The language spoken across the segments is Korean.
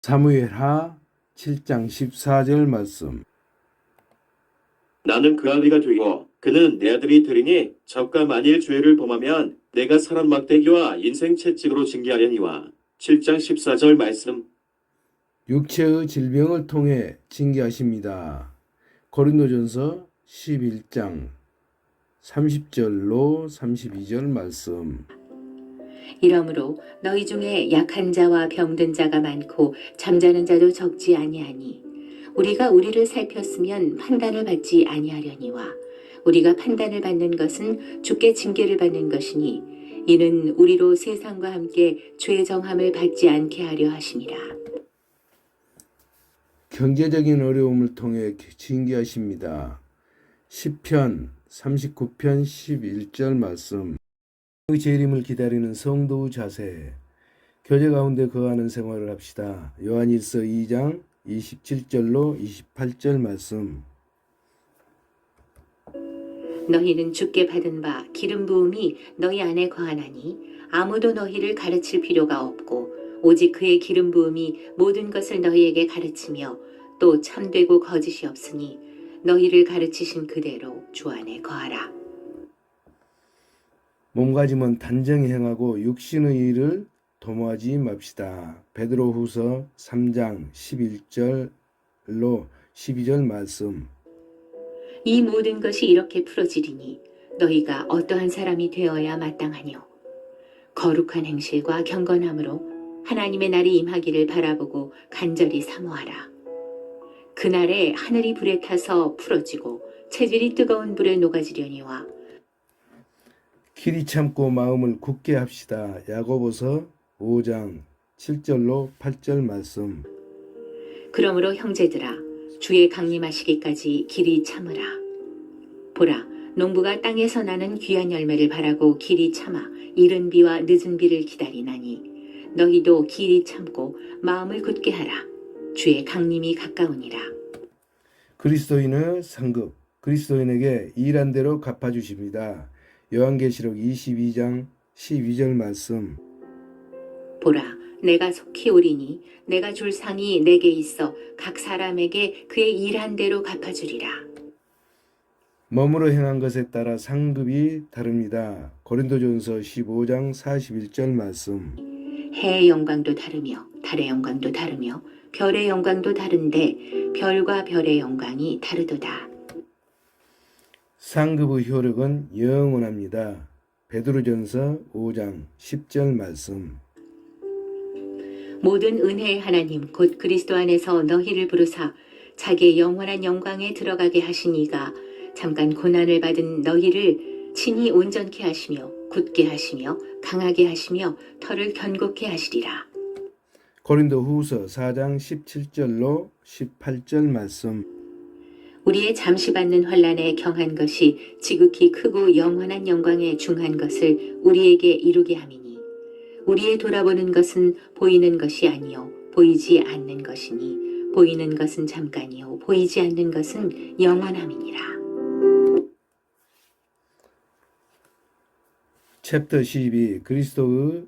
사무엘하 7장 14절 말씀. 나는 그 아비가 되고 그는 내 아들이 되리니 저가 만일 죄를 범하면 내가 사람 막대기와 인생 채찍으로 징계하려니와. 7장 14절 말씀. 육체의 질병을 통해 징계하십니다. 고린도전서 11장 30절로 32절 말씀. 이러므로 너희 중에 약한 자와 병든 자가 많고 잠자는 자도 적지 아니하니 우리가 우리를 살폈으면 판단을 받지 아니하려니와 우리가 판단을 받는 것은 주께 징계를 받는 것이니 이는 우리로 세상과 함께 죄의 정함을 받지 않게 하려 하심이라. 경제적인 어려움을 통해 징계하십니다. 시편 39편 11절 말씀. 그 재림을 기다리는 성도의 자세. 교제 가운데 거하는 생활을 합시다. 요한일서 2장 27절로 28절 말씀. 너희는 주께 받은 바 기름 부음이 너희 안에 거하나니 아무도 너희를 가르칠 필요가 없고 오직 그의 기름 부음이 모든 것을 너희에게 가르치며 또 참되고 거짓이 없으니 너희를 가르치신 그대로 주 안에 거하라. 몸가짐은 단정히 행하고 육신의 일을 도모하지 맙시다. 베드로후서 3장 11절로 12절 말씀. 이 모든 것이 이렇게 풀어지리니 너희가 어떠한 사람이 되어야 마땅하뇨. 거룩한 행실과 경건함으로 하나님의 날이 임하기를 바라보고 간절히 사모하라. 그날에 하늘이 불에 타서 풀어지고 체질이 뜨거운 불에 녹아지려니와 길이 참고 마음을 굳게 합시다. 야고보서 5장 7절로 8절 말씀. 그러므로 형제들아 주의 강림하시기까지 길이 참으라. 보라 농부가 땅에서 나는 귀한 열매를 바라고 길이 참아 이른 비와 늦은 비를 기다리나니 너희도 길이 참고 마음을 굳게 하라. 주의 강림이 가까우니라. 그리스도인의 상급. 그리스도인에게 일한 대로 갚아주십니다. 요한계시록 22장 12절 말씀. 보라 내가 속히 오리니 내가 줄 상이 내게 있어 각 사람에게 그의 일한 대로 갚아주리라. 몸으로 행한 것에 따라 상급이 다릅니다. 고린도전서 15장 41절 말씀. 해의 영광도 다르며 달의 영광도 다르며 별의 영광도 다른데 별과 별의 영광이 다르도다. 상급의 효력은 영원합니다. 베드로전서 5장 10절 말씀. 모든 은혜의 하나님 곧 그리스도 안에서 너희를 부르사 자기의 영원한 영광에 들어가게 하신 이가 잠깐 고난을 받은 너희를 친히 온전케 하시며 굳게 하시며 강하게 하시며 털을 견고케 하시리라. 고린도후서 4장 17절로 18절 말씀. 우리의 잠시 받는 환난에 경한 것이 지극히 크고 영원한 영광에 중한 것을 우리에게 이루게 함이니 우리의 돌아보는 것은 보이는 것이 아니요 보이지 않는 것이니 보이는 것은 잠깐이요 보이지 않는 것은 영원함이니라. 챕터 12 그리스도의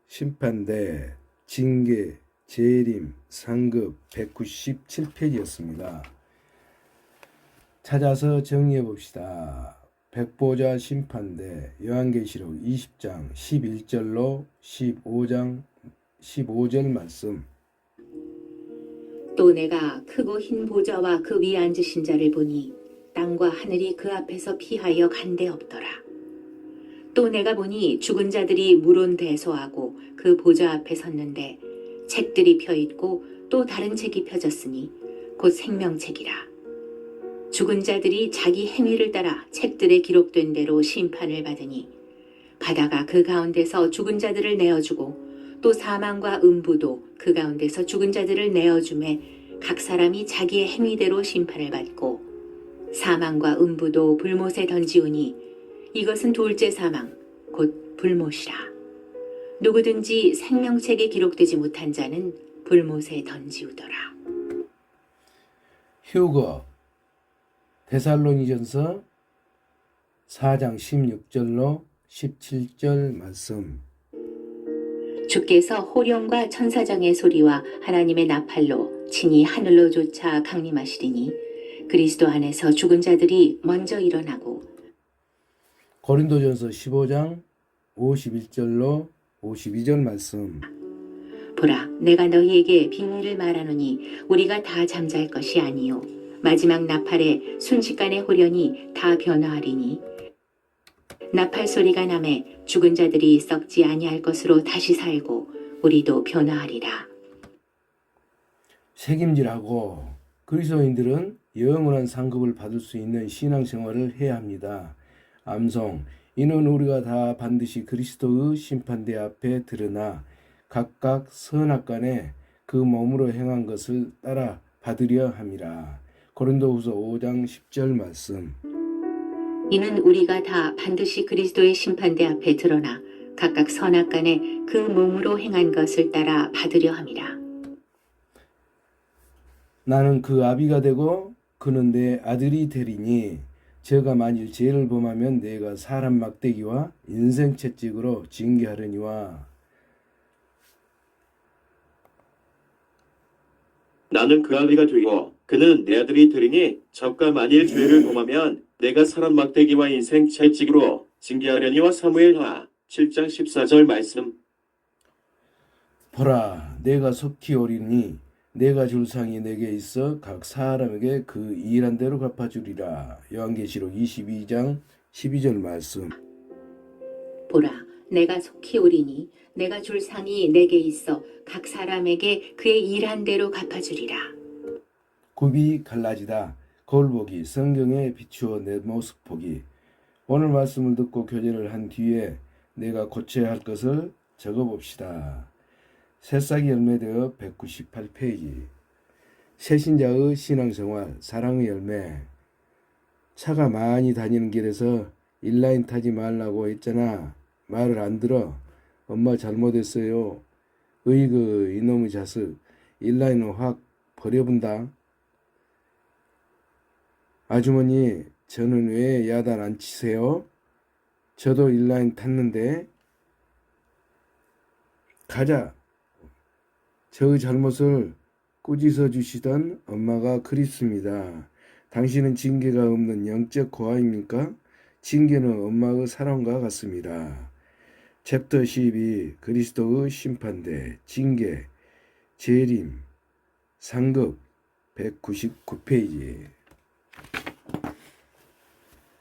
심판대 징계 재림 상급 197페이지였습니다. 찾아서 정리해 봅시다. 백보자 심판대 요한계시록 20장 11절로 15장 15절 말씀. 또 내가 크고 흰 보좌와 그 위에 앉으신 자를 보니 땅과 하늘이 그 앞에서 피하여 간데 없더라. 또 내가 보니 죽은 자들이 물온대소하고 그 보좌 앞에 섰는데 책들이 펴있고 또 다른 책이 펴졌으니 곧 생명책이라. 죽은 자들이 자기 행위를 따라 책들에 기록된 대로 심판을 받으니 바다가 그 가운데서 죽은 자들을 내어주고 또 사망과 음부도 그 가운데서 죽은 자들을 내어주매 각 사람이 자기의 행위대로 심판을 받고 사망과 음부도 불못에 던지우니 이것은 둘째 사망 곧 불못이라. 누구든지 생명책에 기록되지 못한 자는 불못에 던지우더라. 휴거 데살로니전서 4장 16절로 17절 말씀. 주께서 호령과 천사장의 소리와 하나님의 나팔로 친히 하늘로 쫓아 강림하시리니 그리스도 안에서 죽은 자들이 먼저 일어나고 고린도전서 15장 51절로 52절 말씀. 보라 내가 너희에게 비밀을 말하노니 우리가 다 잠잘 것이 아니요 마지막 나팔에 순식간에 호련히 다 변화하리니 나팔 소리가 나매 죽은 자들이 썩지 아니할 것으로 다시 살고 우리도 변화하리라. 책임질하고 그리스도인들은 영원한 상급을 받을 수 있는 신앙생활을 해야 합니다. 암송. 이는 우리가 다 반드시 그리스도의 심판대 앞에 드러나 각각 선악간에 그 몸으로 행한 것을 따라 받으려 함이라. 고린도후서 5장 10절 말씀. 이는 우리가 다 반드시 그리스도의 심판대 앞에 드러나 각각 선악간에 그 몸으로 행한 것을 따라 받으려 함이라. 나는 그 아비가 되고 그는 내 아들이 되리니 저가 만일 죄를 범하면 내가 사람 막대기와 인생 채찍으로 징계하려니와. 나는 그 아비가 되고 그는 내 아들이 되리니 저가 만일 죄를 범하면 내가 사람 막대기와 인생 채찍으로 징계하려니와. 사무엘하 7장 14절 말씀. 보라 내가 속히 오리니 내가 줄 상이 내게 있어 각 사람에게 그 일한 대로 갚아주리라. 요한계시록 22장 12절 말씀. 보라 내가 속히 오리니 내가 줄 상이 내게 있어 각 사람에게 그의 일한 대로 갚아주리라. 굽이 갈라지다. 거울 보기. 성경에 비추어 내 모습 보기. 오늘 말씀을 듣고 교제를 한 뒤에 내가 고쳐야 할 것을 적어봅시다. 새싹이 열매되어 198페이지. 새신자의 신앙생활, 사랑의 열매. 차가 많이 다니는 길에서 인라인 타지 말라고 했잖아. 말을 안 들어. 엄마 잘못했어요. 으이그 이놈의 자식. 인라인은 확 버려본다. 아주머니 저는 왜 야단 안 치세요? 저도 인라인 탔는데. 가자. 저의 잘못을 꾸짖어 주시던 엄마가 그립습니다. 당신은 징계가 없는 영적 고아입니까? 징계는 엄마의 사랑과 같습니다. 챕터 12 그리스도의 심판대 징계 재림 상급 199페이지.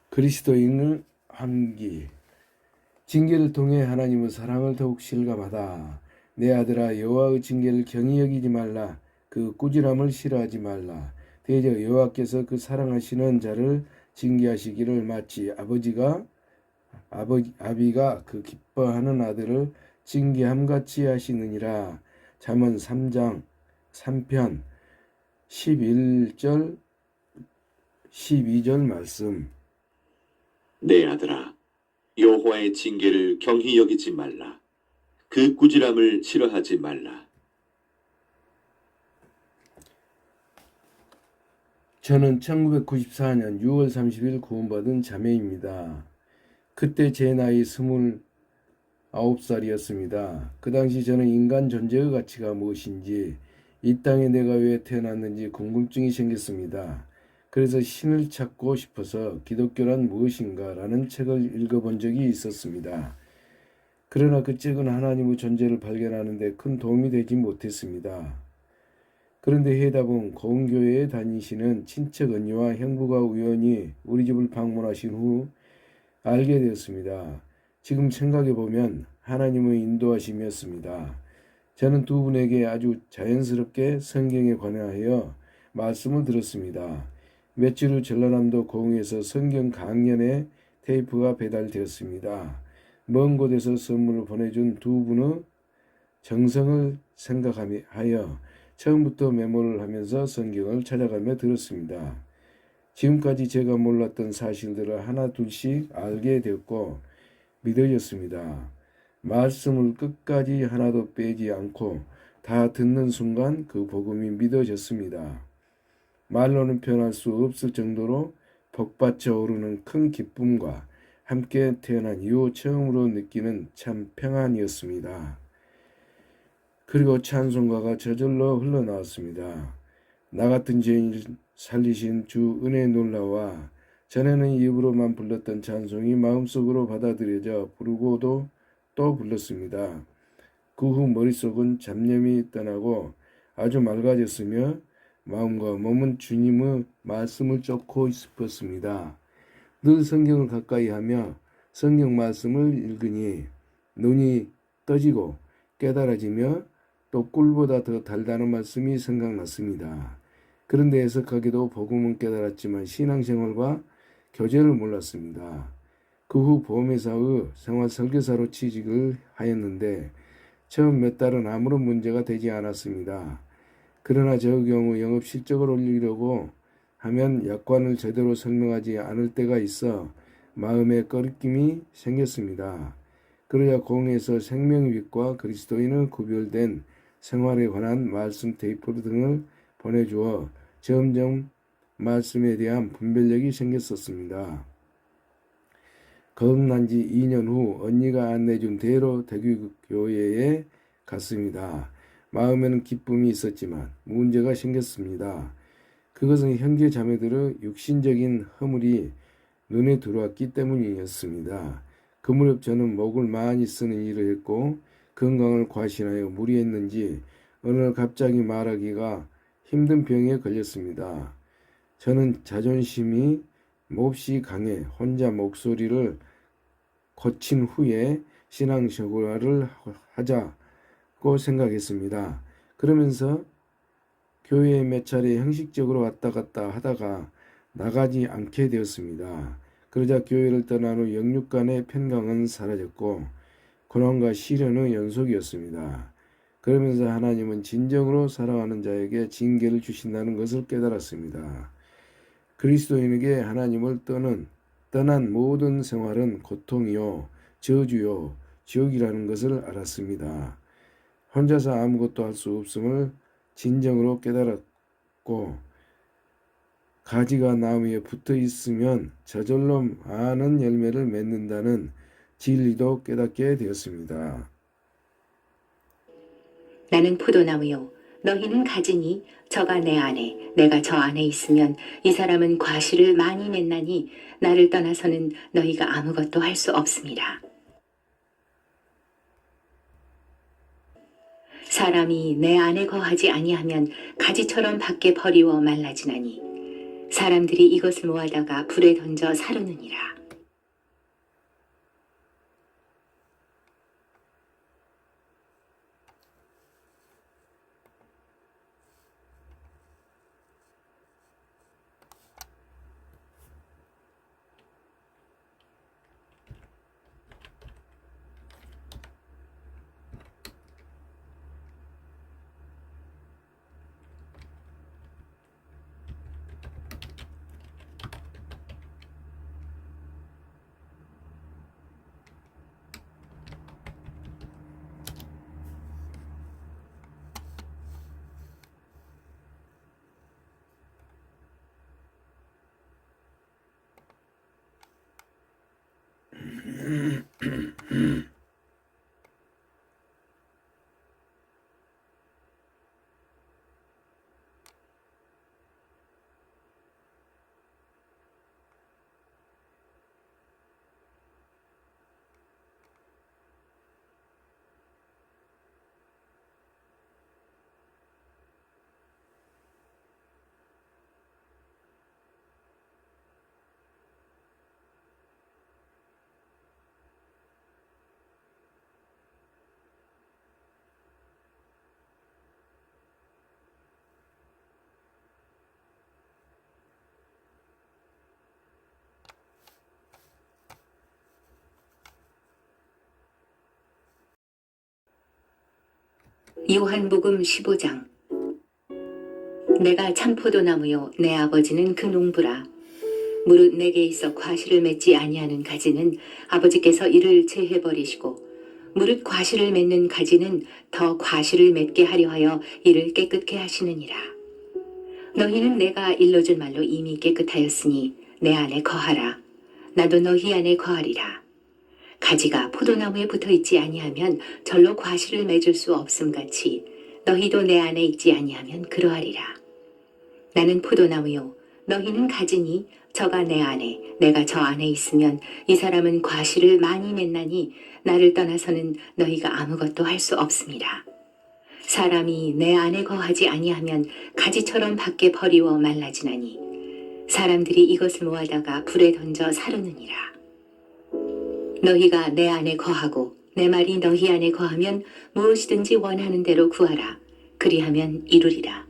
그리스도인의 함기. 징계를 통해 하나님의 사랑을 더욱 실감하다. 내 아들아 여호와의 징계를 경히 여기지 말라. 그 꾸지람을 싫어하지 말라. 대저 여호와께서 그 사랑하시는 자를 징계하시기를 마치 아비가 그 기뻐하는 아들을 징계함같이 하시느니라. 잠언 3장 3편 11절 12절 말씀. 내 아들아, 여호와의 징계를 경히 여기지 말라. 그 꾸지람을 싫어하지 말라. 저는 1994년 6월 30일 구원받은 자매입니다. 그때 제 나이 29살이었습니다. 그 당시 저는 인간 존재의 가치가 무엇인지, 이 땅에 내가 왜 태어났는지 궁금증이 생겼습니다. 그래서 신을 찾고 싶어서 기독교란 무엇인가 라는 책을 읽어본 적이 있었습니다. 그러나 그 책은 하나님의 존재를 발견하는 데 큰 도움이 되지 못했습니다. 그런데 해답은 고은교회에 다니시는 친척 언니와 형부가 우연히 우리 집을 방문하신 후 알게 되었습니다. 지금 생각해보면 하나님의 인도하심이었습니다. 저는 두 분에게 아주 자연스럽게 성경에 관하여 말씀을 들었습니다. 며칠 후 전라남도 고흥에서 성경 강연의 테이프가 배달되었습니다. 먼 곳에서 선물을 보내준 두 분의 정성을 생각하여 처음부터 메모를 하면서 성경을 찾아가며 들었습니다. 지금까지 제가 몰랐던 사실들을 하나 둘씩 알게 되었고 믿어졌습니다. 말씀을 끝까지 하나도 빼지 않고 다 듣는 순간 그 복음이 믿어졌습니다. 말로는 표현할 수 없을 정도로 복받쳐 오르는 큰 기쁨과 함께 태어난 이후 처음으로 느끼는 참 평안이었습니다. 그리고 찬송가가 저절로 흘러나왔습니다. 나 같은 죄인을 살리신 주 은혜 놀라와 전에는 입으로만 불렀던 찬송이 마음속으로 받아들여져 부르고도 또 불렀습니다. 그 후 머릿속은 잡념이 떠나고 아주 맑아졌으며 마음과 몸은 주님의 말씀을 쫓고 싶었습니다. 늘 성경을 가까이 하며 성경 말씀을 읽으니 눈이 떠지고 깨달아지며 또 꿀보다 더 달달한 말씀이 생각났습니다. 그런데 해석하기도 복음은 깨달았지만 신앙생활과 교제를 몰랐습니다. 그 후 보험회사의 생활 설계사로 취직을 하였는데 처음 몇 달은 아무런 문제가 되지 않았습니다. 그러나 저 경우 영업 실적을 올리려고 하면 약관을 제대로 설명하지 않을 때가 있어 마음에 꺼리낌이 생겼습니다. 그러자 공에서 생명빛과 그리스도인은 구별된 생활에 관한 말씀 테이프 등을 보내주어 점점 말씀에 대한 분별력이 생겼었습니다. 거듭난 지 2년 후 언니가 안내준 대로 대교교회에 갔습니다. 마음에는 기쁨이 있었지만 문제가 생겼습니다. 그것은 형제 자매들의 육신적인 허물이 눈에 들어왔기 때문이었습니다. 그 무렵 저는 목을 많이 쓰는 일을 했고 건강을 과신하여 무리했는지 어느 날 갑자기 말하기가 힘든 병에 걸렸습니다. 저는 자존심이 몹시 강해 혼자 목소리를 고친 후에 신앙생활을 하자고 생각했습니다. 그러면서 교회에 몇 차례 형식적으로 왔다 갔다 하다가 나가지 않게 되었습니다. 그러자 교회를 떠난 후 영육 간의 편강은 사라졌고 고난과 시련의 연속이었습니다. 그러면서 하나님은 진정으로 사랑하는 자에게 징계를 주신다는 것을 깨달았습니다. 그리스도인에게 하나님을 떠난 모든 생활은 고통이요, 저주요, 지옥이라는 것을 알았습니다. 혼자서 아무것도 할 수 없음을 진정으로 깨달았고 가지가 나무에 붙어 있으면 저절로 많은 열매를 맺는다는 진리도 깨닫게 되었습니다. 나는 포도나무요. 너희는 가지니 저가 내 안에 내가 저 안에 있으면 이 사람은 과실을 많이 맺나니 나를 떠나서는 너희가 아무것도 할 수 없습니다. 사람이 내 안에 거하지 아니하면 가지처럼 밖에 버리워 말라지나니 사람들이 이것을 모아다가 불에 던져 사르느니라. 요한복음 15장. 내가 참포도나무요 내 아버지는 그 농부라. 무릇 내게 있어 과실을 맺지 아니하는 가지는 아버지께서 이를 제해버리시고 무릇 과실을 맺는 가지는 더 과실을 맺게 하려 하여 이를 깨끗게 하시느니라. 너희는 내가 일러준 말로 이미 깨끗하였으니 내 안에 거하라. 나도 너희 안에 거하리라. 가지가 포도나무에 붙어 있지 아니하면 절로 과실을 맺을 수 없음 같이 너희도 내 안에 있지 아니하면 그러하리라. 나는 포도나무요 너희는 가지니 저가 내 안에 내가 저 안에 있으면 이 사람은 과실을 많이 맺나니 나를 떠나서는 너희가 아무것도 할 수 없습니다. 사람이 내 안에 거하지 아니하면 가지처럼 밖에 버리워 말라지나니 사람들이 이것을 모아다가 불에 던져 사르느니라. 너희가 내 안에 거하고 내 말이 너희 안에 거하면 무엇이든지 원하는 대로 구하라. 그리하면 이루리라.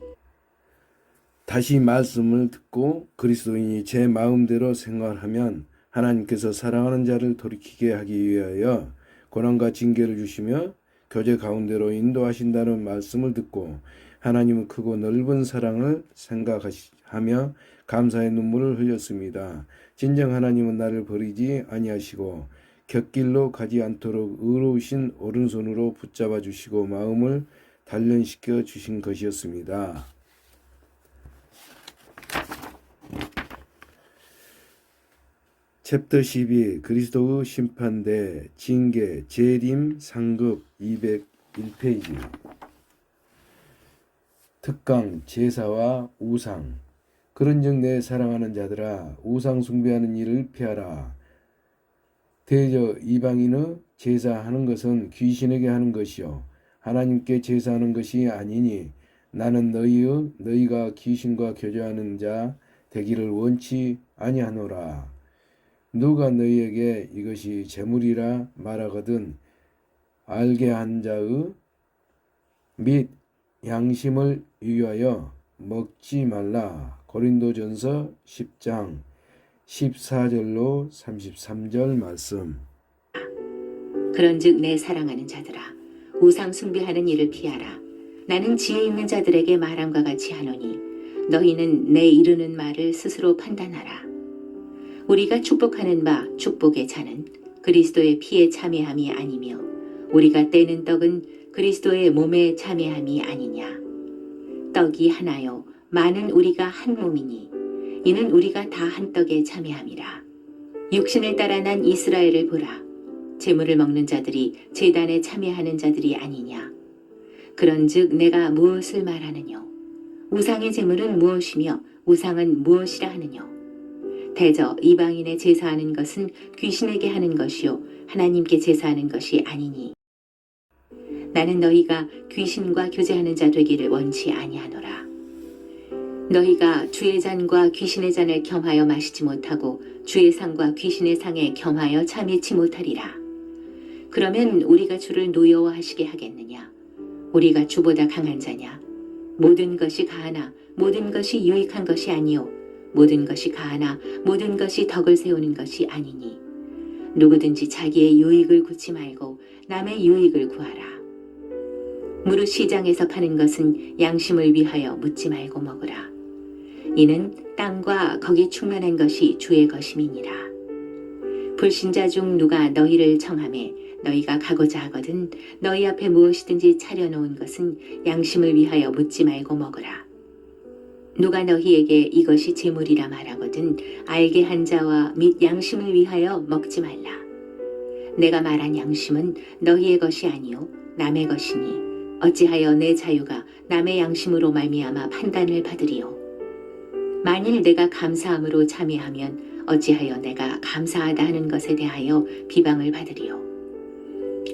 다시 말씀을 듣고 그리스도인이 제 마음대로 생활하면 하나님께서 사랑하는 자를 돌이키게 하기 위하여 고난과 징계를 주시며 교제 가운데로 인도하신다는 말씀을 듣고 하나님은 크고 넓은 사랑을 생각하며 감사의 눈물을 흘렸습니다. 진정 하나님은 나를 버리지 아니하시고 곁길로 가지 않도록 의로우신 오른손으로 붙잡아 주시고 마음을 단련시켜 주신 것이었습니다. 챕터 12 그리스도의 심판대 징계 재림 상급 201페이지 특강 제사와 우상 그런즉 내 사랑하는 자들아 우상 숭배하는 일을 피하라. 대저 이방인의 제사하는 것은 귀신에게 하는 것이요 하나님께 제사하는 것이 아니니 나는 너희가 귀신과 교제하는 자 되기를 원치 아니하노라. 누가 너희에게 이것이 재물이라 말하거든 알게 한 자의 및 양심을 위하여 먹지 말라. 고린도전서 10장 14절로 33절 말씀. 그런즉 내 사랑하는 자들아 우상 숭배하는 일을 피하라. 나는 지혜 있는 자들에게 말함과 같이 하노니 너희는 내 이르는 말을 스스로 판단하라. 우리가 축복하는 바 축복의 잔은 그리스도의 피에 참여함이 아니며 우리가 떼는 떡은 그리스도의 몸에 참여함이 아니냐. 떡이 하나요 많은 우리가 한 몸이니 이는 우리가 다 한 떡에 참여함이라. 육신을 따라 난 이스라엘을 보라. 제물을 먹는 자들이 제단에 참여하는 자들이 아니냐. 그런즉 내가 무엇을 말하느뇨. 우상의 제물은 무엇이며 우상은 무엇이라 하느뇨. 대저 이방인의 제사하는 것은 귀신에게 하는 것이요 하나님께 제사하는 것이 아니니 나는 너희가 귀신과 교제하는 자 되기를 원치 아니하노라. 너희가 주의 잔과 귀신의 잔을 겸하여 마시지 못하고 주의 상과 귀신의 상에 겸하여 참여치 못하리라. 그러면 우리가 주를 노여워하시게 하겠느냐. 우리가 주보다 강한 자냐. 모든 것이 가하나 모든 것이 유익한 것이 아니요 모든 것이 가하나 모든 것이 덕을 세우는 것이 아니니 누구든지 자기의 유익을 구치 말고 남의 유익을 구하라. 무릇 시장에서 파는 것은 양심을 위하여 묻지 말고 먹으라. 이는 땅과 거기 충만한 것이 주의 것임이니라. 불신자 중 누가 너희를 청하매 너희가 가고자 하거든 너희 앞에 무엇이든지 차려놓은 것은 양심을 위하여 묻지 말고 먹으라. 누가 너희에게 이것이 제물이라 말하거든 알게 한 자와 및 양심을 위하여 먹지 말라. 내가 말한 양심은 너희의 것이 아니요 남의 것이니 어찌하여 내 자유가 남의 양심으로 말미암아 판단을 받으리요. 만일 내가 감사함으로 참여하면 어찌하여 내가 감사하다 하는 것에 대하여 비방을 받으리요.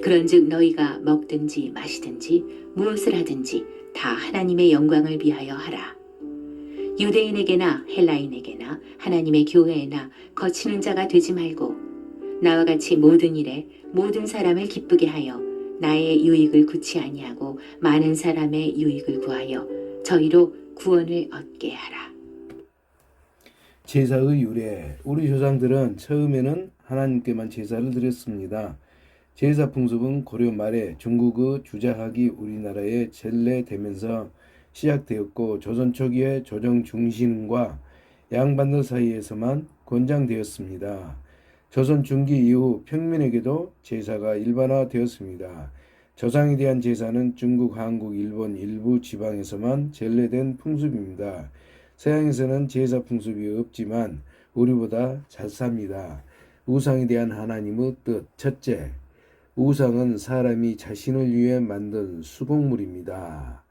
그런즉 너희가 먹든지 마시든지 무엇을 하든지 다 하나님의 영광을 위하여 하라. 유대인에게나 헬라인에게나 하나님의 교회에나 거치는 자가 되지 말고 나와 같이 모든 일에 모든 사람을 기쁘게 하여 나의 유익을 구치 아니하고 많은 사람의 유익을 구하여 저희로 구원을 얻게 하라. 제사의 유래. 우리 조상들은 처음에는 하나님께만 제사를 드렸습니다. 제사 풍습은 고려 말에 중국의 주자학이 우리나라에 전래되면서 시작되었고 조선 초기에 조정 중신과 양반들 사이에서만 권장되었습니다. 조선 중기 이후 평민에게도 제사가 일반화되었습니다. 조상에 대한 제사는 중국, 한국, 일본 일부 지방에서만 전래된 풍습입니다. 서양에서는 제사 풍습이 없지만 우리보다 잘 삽니다. 우상에 대한 하나님의 뜻. 첫째, 우상은 사람이 자신을 위해 만든 수공물입니다.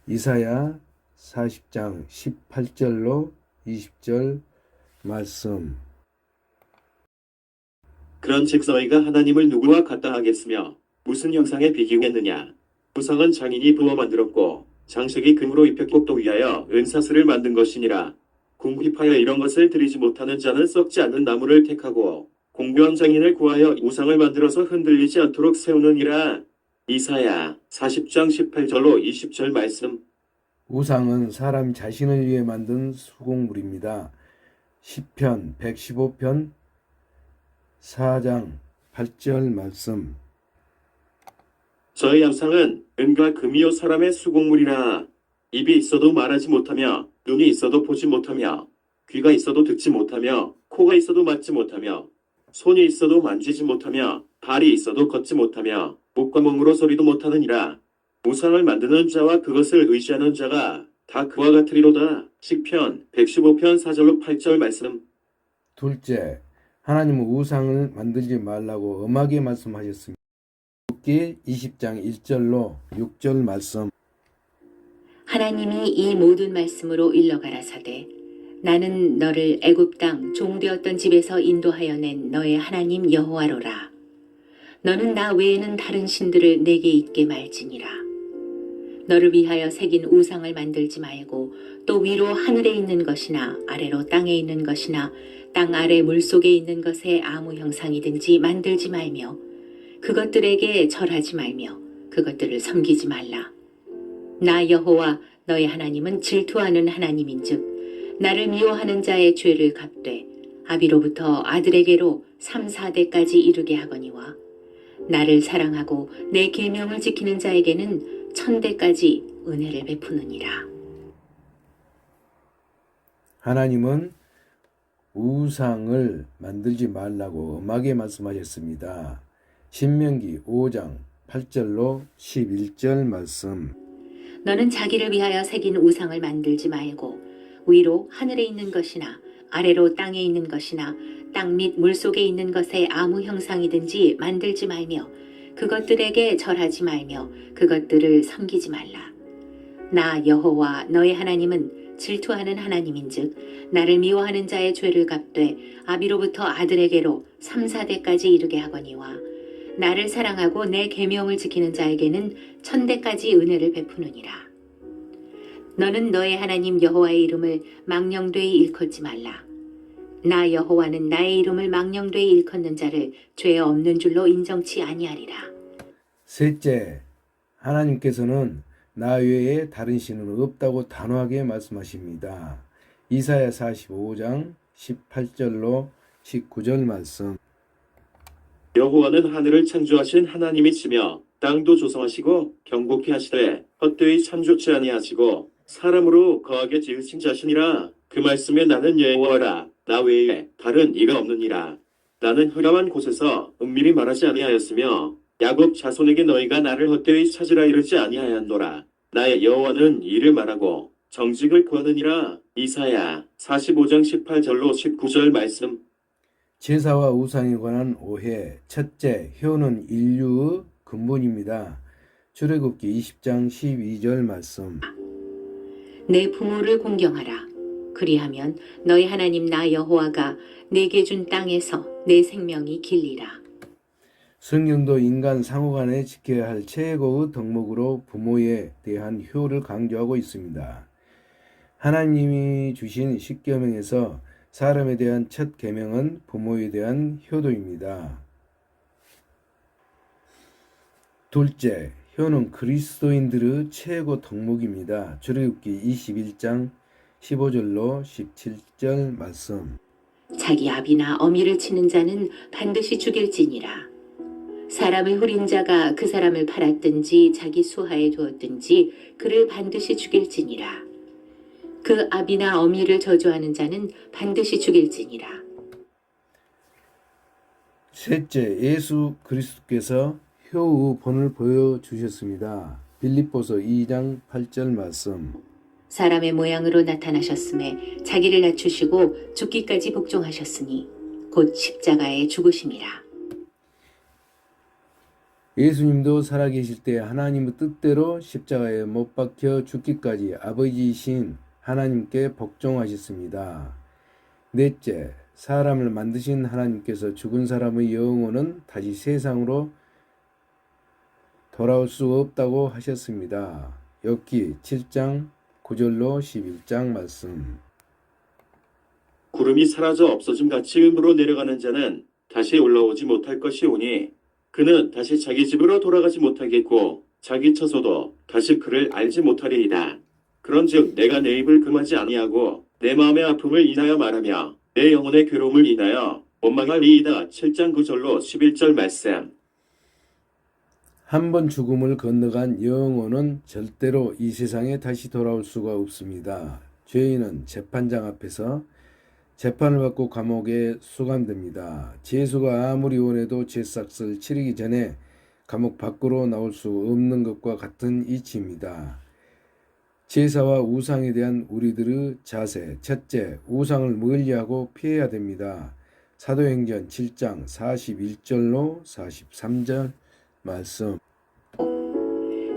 이사야 40장 18절로 20절 말씀. 그런즉 너희가 하나님을 누구와 같다 하겠으며 무슨 형상에 비기겠느냐. 우상은 장인이 부어 만들었고 장식이 금으로 입혔고 또 위하여 은사슬을 만든 것이니라. 궁핍하여 이런 것을 드리지 못하는 자는 썩지 않는 나무를 택하고 공교한 장인을 구하여 우상을 만들어서 흔들리지 않도록 세우느니라. 이사야 40장 18절로 20절 말씀. 우상은 사람 자신을 위해 만든 수공물입니다. 시편 115편 4장 8절 말씀. 저의 양상은 은과 금이요 사람의 수공물이라. 입이 있어도 말하지 못하며 눈이 있어도 보지 못하며 귀가 있어도 듣지 못하며 코가 있어도 맡지 못하며 손이 있어도 만지지 못하며 발이 있어도 걷지 못하며 목과 몸으로 소리도 못하느니라. 우상을 만드는 자와 그것을 의지하는 자가 다 그와 같으리로다. 시편 115편 4절로 8절 말씀. 둘째, 하나님은 우상을 만들지 말라고 엄하게 말씀하셨습니다. 욥기 20장 1절로 6절 말씀. 하나님이 이 모든 말씀으로 일러가라사대 나는 너를 애굽 땅 종되었던 집에서 인도하여 낸 너의 하나님 여호와로라. 너는 나 외에는 다른 신들을 내게 있게 말지니라. 너를 위하여 새긴 우상을 만들지 말고 또 위로 하늘에 있는 것이나 아래로 땅에 있는 것이나 땅 아래 물속에 있는 것에 아무 형상이든지 만들지 말며 그것들에게 절하지 말며 그것들을 섬기지 말라. 나 여호와 너의 하나님은 질투하는 하나님인즉 나를 미워하는 자의 죄를 갚되 아비로부터 아들에게로 3, 4대까지 이르게 하거니와 나를 사랑하고 내 계명을 지키는 자에게는 1000대까지 은혜를 베푸느니라. 하나님은 우상을 만들지 말라고 엄하게 말씀하셨습니다. 신명기 5장 8절로 11절 말씀. 너는 자기를 위하여 새긴 우상을 만들지 말고 위로 하늘에 있는 것이나 아래로 땅에 있는 것이나 땅 및 물속에 있는 것에 아무 형상이든지 만들지 말며 그것들에게 절하지 말며 그것들을 섬기지 말라. 나 여호와 너의 하나님은 질투하는 하나님인즉 나를 미워하는 자의 죄를 갚되 아비로부터 아들에게로 3, 4대까지 이르게 하거니와 나를 사랑하고 내 계명을 지키는 자에게는 1000대까지 은혜를 베푸느니라. 너는 너의 하나님 여호와의 이름을 망령되이 일컫지 말라. 나 여호와는 나의 이름을 망령되이 일컫는 자를 죄 없는 줄로 인정치 아니하리라. 셋째, 하나님께서는 나 외에 다른 신은 없다고 단호하게 말씀하십니다. 이사야 45장 18절로 19절 말씀. 여호와는 하늘을 창조하신 하나님이시며 땅도 조성하시고 경고케 하시되 헛되이 창조치 아니하시고 사람으로 거하게 지으신 자신이라. 그 말씀에 나는 여호와라. 나 외에 다른 이가 없느니라. 나는 흑암한 곳에서 은밀히 말하지 아니하였으며 야곱 자손에게 너희가 나를 헛되이 찾으라 이르지 아니하였노라. 나의 여호와는 이를 말하고 정직을 구하느니라. 이사야 45장 18절로 19절 말씀. 제사와 우상에 관한 오해. 첫째, 효는 인류의 근본입니다. 출애굽기 20장 12절 말씀. 내 부모를 공경하라. 그리하면 너희 하나님 나 여호와가 내게 준 땅에서 내 생명이 길리라. 성경도 인간 상호간에 지켜야 할 최고의 덕목으로 부모에 대한 효를 강조하고 있습니다. 하나님이 주신 십계명에서 사람에 대한 첫 계명은 부모에 대한 효도입니다. 둘째, 효는 그리스도인들의 최고 덕목입니다. 출애굽기 21장 15절로 17절 말씀. 자기 아비나 어미를 치는 자는 반드시 죽일지니라. 사람을 후린 자가 그 사람을 팔았든지 자기 수하에 두었든지 그를 반드시 죽일지니라. 그 아비나 어미를 저주하는 자는 반드시 죽일지니라. 셋째, 예수 그리스도께서 효의 본을 보여주셨습니다. 빌립보서 2장 8절 말씀. 사람의 모양으로 나타나셨음에 자기를 낮추시고 죽기까지 복종하셨으니 곧 십자가에 죽으심이라. 예수님도 살아계실 때 하나님의 뜻대로 십자가에 못 박혀 죽기까지 아버지이신 하나님께 복종하셨습니다. 넷째, 사람을 만드신 하나님께서 죽은 사람의 영혼은 다시 세상으로 돌아올 수 없다고 하셨습니다. 욥기 7장 9절로 11장 말씀. 구름이 사라져 없어짐 같이 음으로 내려가는 자는 다시 올라오지 못할 것이오니 그는 다시 자기 집으로 돌아가지 못하겠고 자기 처소도 다시 그를 알지 못하리이다. 그런즉 내가 내 입을 금하지 아니하고 내 마음의 아픔을 인하여 말하며 내 영혼의 괴로움을 인하여 원망하리이다. 7장 9절로 11절 말씀. 한 번 죽음을 건너간 영혼은 절대로 이 세상에 다시 돌아올 수가 없습니다. 죄인은 재판장 앞에서 재판을 받고 감옥에 수감됩니다. 죄수가 아무리 원해도 죄삭을 치르기 전에 감옥 밖으로 나올 수 없는 것과 같은 이치입니다. 제사와 우상에 대한 우리들의 자세. 첫째, 우상을 멀리하고 피해야 됩니다. 사도행전 7장 41절로 43절 말씀.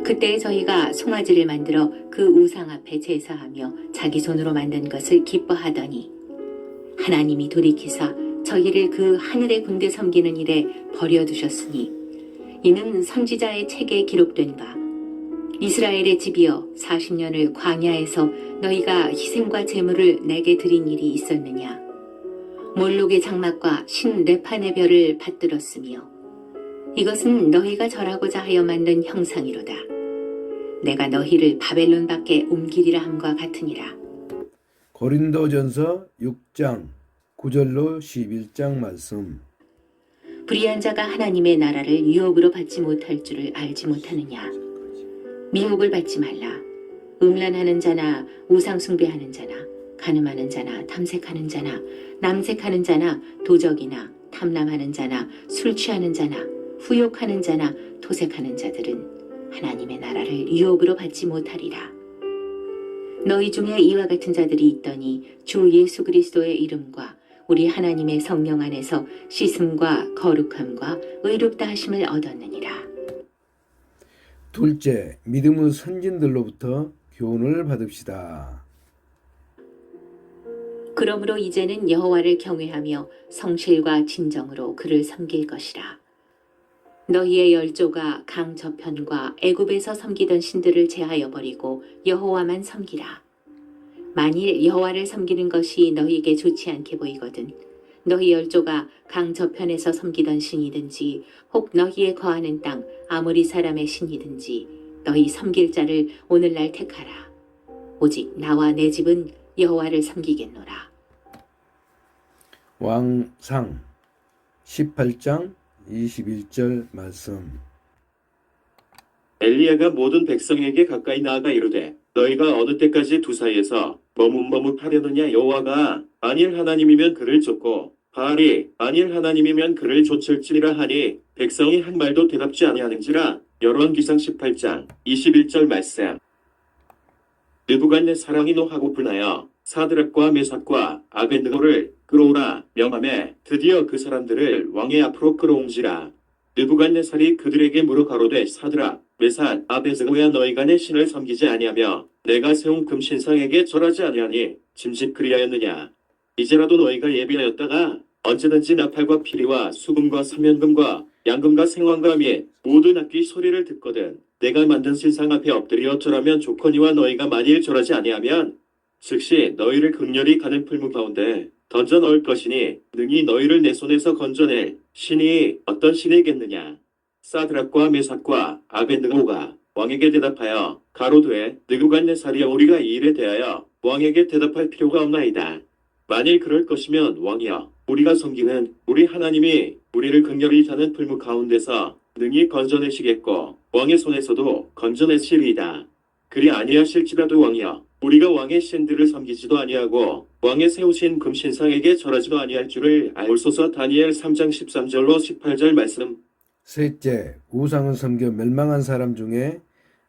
그때 저희가 송아지를 만들어 그 우상 앞에 제사하며 자기 손으로 만든 것을 기뻐하더니 하나님이 돌이키사 저희를 그 하늘의 군대 섬기는 일에 버려두셨으니 이는 선지자의 책에 기록된 바 이스라엘의 집이여 40년을 광야에서 너희가 희생과 제물을 내게 드린 일이 있었느냐. 몰록의 장막과 신 레판의 별을 받들었으며 이것은 너희가 절하고자 하여 만든 형상이로다. 내가 너희를 바벨론 밖에 옮기리라 함과 같으니라. 고린도전서 6장 9절로 11장 말씀. 불의한 자가 하나님의 나라를 유업으로 받지 못할 줄을 알지 못하느냐. 미혹을 받지 말라. 음란하는 자나 우상 숭배하는 자나 간음하는 자나 탐색하는 자나 남색하는 자나 도적이나 탐람하는 자나 술 취하는 자나 후욕하는 자나 토색하는 자들은 하나님의 나라를 유업으로 받지 못하리라. 너희 중에 이와 같은 자들이 있더니 주 예수 그리스도의 이름과 우리 하나님의 성령 안에서 씻음과 거룩함과 의롭다 하심을 얻었느니라. 둘째, 믿음의 선진들로부터 교훈을 받읍시다. 그러므로 이제는 여호와를 경외하며 성실과 진정으로 그를 섬길 것이라. 너희의 열조가 강 저편과 애굽에서 섬기던 신들을 제하여 버리고 여호와만 섬기라. 만일 여호와를 섬기는 것이 너희에게 좋지 않게 보이거든 너희 열조가 강 저편에서 섬기던 신이든지 혹 너희의 거하는 땅 아모리 사람의 신이든지 너희 섬길 자를 오늘날 택하라. 오직 나와 내 집은 여호와를 섬기겠노라. 왕상 18장 21절 말씀. 엘리야가 모든 백성에게 가까이 나아가 이르되 너희가 어느 때까지 두 사이에서 머뭇머뭇하려느냐. 여호와가 만일 하나님이면 그를 쫓고 바알이 만일 하나님이면 그를 쫓을지니라 하니 백성이 한 말도 대답지 아니하는지라. 열왕기상 18장 21절 말씀. 느부갓네살왕이 노하고 분하여 사드락과 메삭과 아벳느고를 끌어오라 명하매 드디어 그 사람들을 왕의 앞으로 끌어온지라. 느부갓네살이 그들에게 물어 가로되 사드락 메삭 아벳느고야 너희가 내 신을 섬기지 아니하며 내가 세운 금신상에게 절하지 아니하니 짐짓 그리하였느냐. 이제라도 너희가 예비하였다가 언제든지 나팔과 피리와 수금과 사면금과 양금과 생황과 및 모든 악기 소리를 듣거든 내가 만든 신상 앞에 엎드려 절하면 좋거니와 너희가 만일 절하지 아니하면 즉시 너희를 극렬히 가는 풀무 가운데 던져 넣을 것이니 능히 너희를 내 손에서 건져낼 신이 어떤 신이겠느냐. 사드락과 메삭과 아벳느고가 왕에게 대답하여 가로되 느부갓네살이여 우리가 이 일에 대하여 왕에게 대답할 필요가 없나이다. 만일 그럴 것이면 왕이여 우리가 섬기는 우리 하나님이 우리를 극렬히 자는 풀무 가운데서 능히 건져내시겠고 왕의 손에서도 건져내시리이다. 그리 아니하실지라도 왕이여 우리가 왕의 신들을 섬기지도 아니하고 왕의 세우신 금신상에게 절하지도 아니할 줄을 알소서. 다니엘 3장 13절로 18절 말씀. 셋째, 우상을 섬겨 멸망한 사람 중에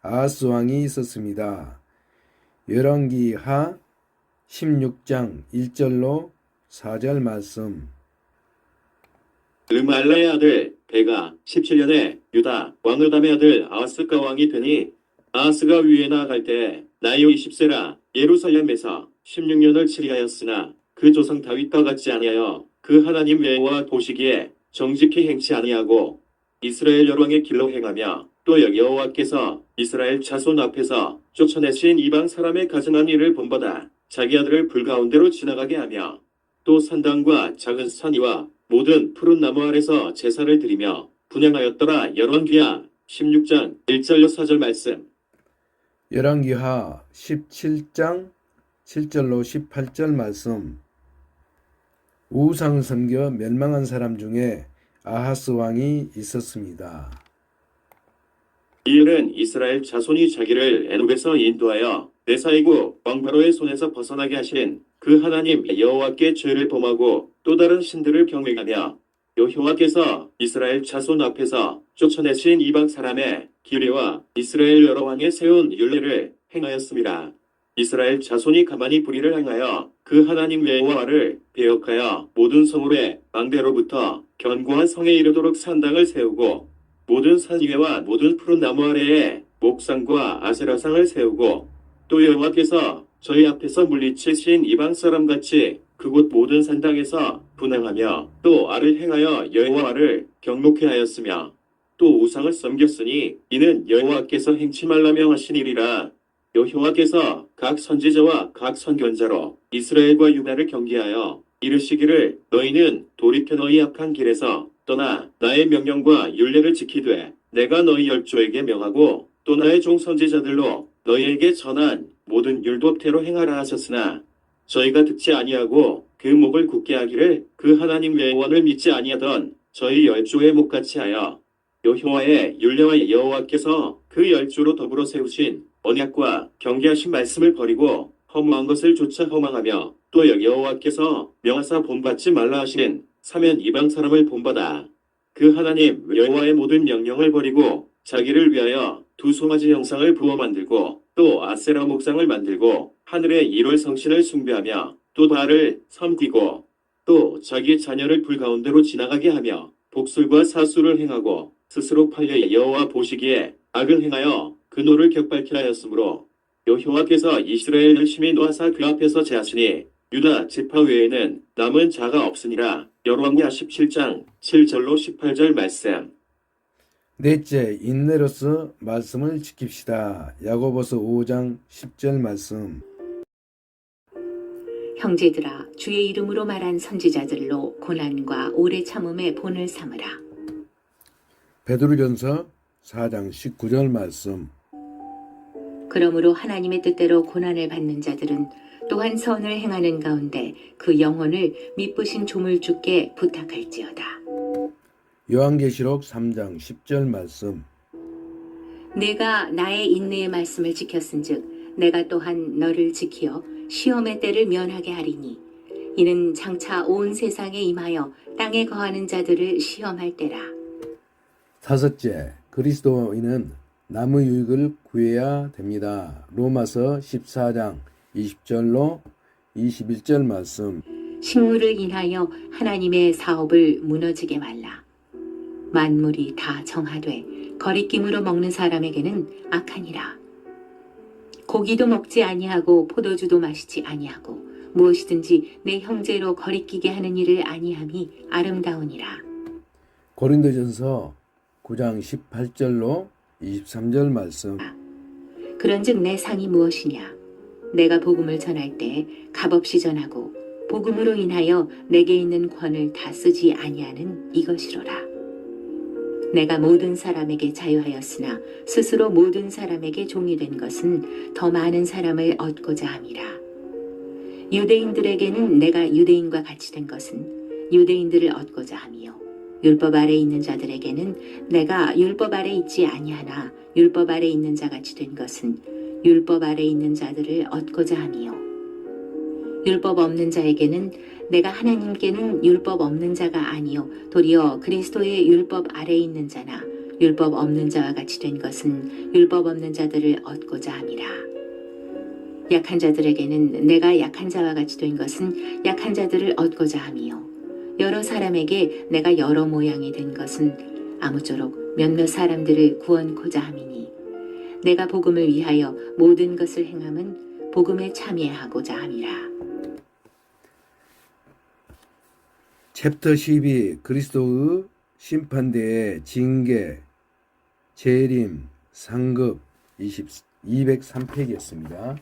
아하스 왕이 있었습니다. 열왕기하 16장 1절로 4절 말씀. 르말라의 아들 베가 17년에 유다 왕 요담의 아들 아하스가 왕이 되니 아하스가 위에 나아갈 때 나이 20세라 예루살렘에서 16년을 치리하였으나 그 조상 다윗과 같지 아니하여 그 하나님 여호와 보시기에 정직히 행치 아니하고 이스라엘 열왕의 길로 행하며 또 여호와께서 이스라엘 자손 앞에서 쫓아내신 이방 사람의 가증한 일을 본받아 자기 아들을 불 가운데로 지나가게 하며 또 산당과 작은 산 위와 모든 푸른 나무 아래서 제사를 드리며 분향하였더라. 열왕기하 16장 1절로 4절 말씀. 열왕기하 17장 7절로 18절 말씀. 우상을 섬겨 멸망한 사람 중에 아하스 왕이 있었습니다. 이에는 이스라엘 자손이 자기를 애굽에서 인도하여 네사이고 왕 바로의 손에서 벗어나게 하신 그 하나님 여호와께 죄를 범하고 또 다른 신들을 경외하며 여호와께서 이스라엘 자손 앞에서 쫓아내신 이방 사람의 기뢰와 이스라엘 여러 왕에 세운 율례를 행하였습니다. 이스라엘 자손이 가만히 불의를 행하여 그 하나님 여호와를 배역하여 모든 성읍의 망대로부터 견고한 성에 이르도록 산당을 세우고 모든 산 위에와 모든 푸른 나무 아래에 목상과 아세라상을 세우고 또 여호와께서 저희 앞에서 물리치신 이방 사람같이 그곳 모든 산당에서 분향하며 또 알을 행하여 여호와를 경록해 하였으며 또 우상을 섬겼으니 이는 여호와께서 행치 말라며 하신 일이라. 여호와께서 각 선지자와 각 선견자로 이스라엘과 유다를 경계하여 이르시기를 너희는 돌이켜 너희 악한 길에서 떠나 나의 명령과 율례를 지키되 내가 너희 열조에게 명하고 또 나의 종 선지자들로 너희에게 전한 모든 율법대로 행하라 하셨으나 저희가 듣지 아니하고 그 목을 굳게 하기를 그 하나님 여호와를 믿지 아니하던 저희 열조의 목같이 하여 여호와의 율례와 여호와께서 그 열조로 더불어 세우신 언약과 경계하신 말씀을 버리고 허무한 것을 조차 허망하며 또 여호와께서 명하사 본받지 말라 하신 사면 이방 사람을 본받아 그 하나님 여호와의 모든 명령을 버리고 자기를 위하여 두 송아지 형상을 부어 만들고 또 아세라 목상을 만들고 하늘의 일월 성신을 숭배하며 또 바알을 섬기고 또 자기 자녀를 불 가운데로 지나가게 하며 복술과 사수를 행하고 스스로 팔려 여호와 보시기에 악을 행하여 그 노를 격발케 하였으므로 여호와께서 이스라엘 열심히 노하사 그 앞에서 제하시니 유다 지파 외에는 남은 자가 없으니라. 열왕기하 17장 7절로 18절 말씀. 넷째, 인내로서 말씀을 지킵시다. 야고보서 5장 10절 말씀. 형제들아 주의 이름으로 말한 선지자들로 고난과 오래 참음의 본을 삼으라. 베드로전서 4장 19절 말씀. 그러므로 하나님의 뜻대로 고난을 받는 자들은 또한 선을 행하는 가운데 그 영혼을 미쁘신 조물주께 부탁할지어다. 요한계시록 3장 10절 말씀. 내가 나의 인내의 말씀을 지켰은즉 내가 또한 너를 지키어 시험의 때를 면하게 하리니 이는 장차 온 세상에 임하여 땅에 거하는 자들을 시험할 때라. 다섯째, 그리스도인은 남의 유익을 구해야 됩니다. 로마서 14장 20절로 21절 말씀. 식물을 인하여 하나님의 사업을 무너지게 말라. 만물이 다 정하되 거리낌으로 먹는 사람에게는 악하니라. 고기도 먹지 아니하고 포도주도 마시지 아니하고 무엇이든지 내 형제로 거리끼게 하는 일을 아니함이 아름다우니라. 고린도전서 9장 18절로 23절 말씀. 그런즉 내 상이 무엇이냐? 내가 복음을 전할 때 값없이 전하고 복음으로 인하여 내게 있는 권을 다 쓰지 아니하는 이것이로라. 내가 모든 사람에게 자유하였으나 스스로 모든 사람에게 종이 된 것은 더 많은 사람을 얻고자 함이라. 유대인들에게는 내가 유대인과 같이 된 것은 유대인들을 얻고자 함이요 율법 아래 있는 자들에게는 내가 율법 아래 있지 아니하나 율법 아래 있는 자같이 된 것은 율법 아래 있는 자들을 얻고자 함이요 율법 없는 자에게는 내가 하나님께는 율법 없는 자가 아니요 도리어 그리스도의 율법 아래 있는 자나 율법 없는 자와 같이 된 것은 율법 없는 자들을 얻고자 함이라. 약한 자들에게는 내가 약한 자와 같이 된 것은 약한 자들을 얻고자 함이요 여러 사람에게 내가 여러 모양이 된 것은 아무쪼록 몇몇 사람들을 구원코자 함이니 내가 복음을 위하여 모든 것을 행함은 복음에 참여하고자 함이라. 챕터 12 그리스도의 심판대의 징계, 재림, 상급 203페이지였습니다.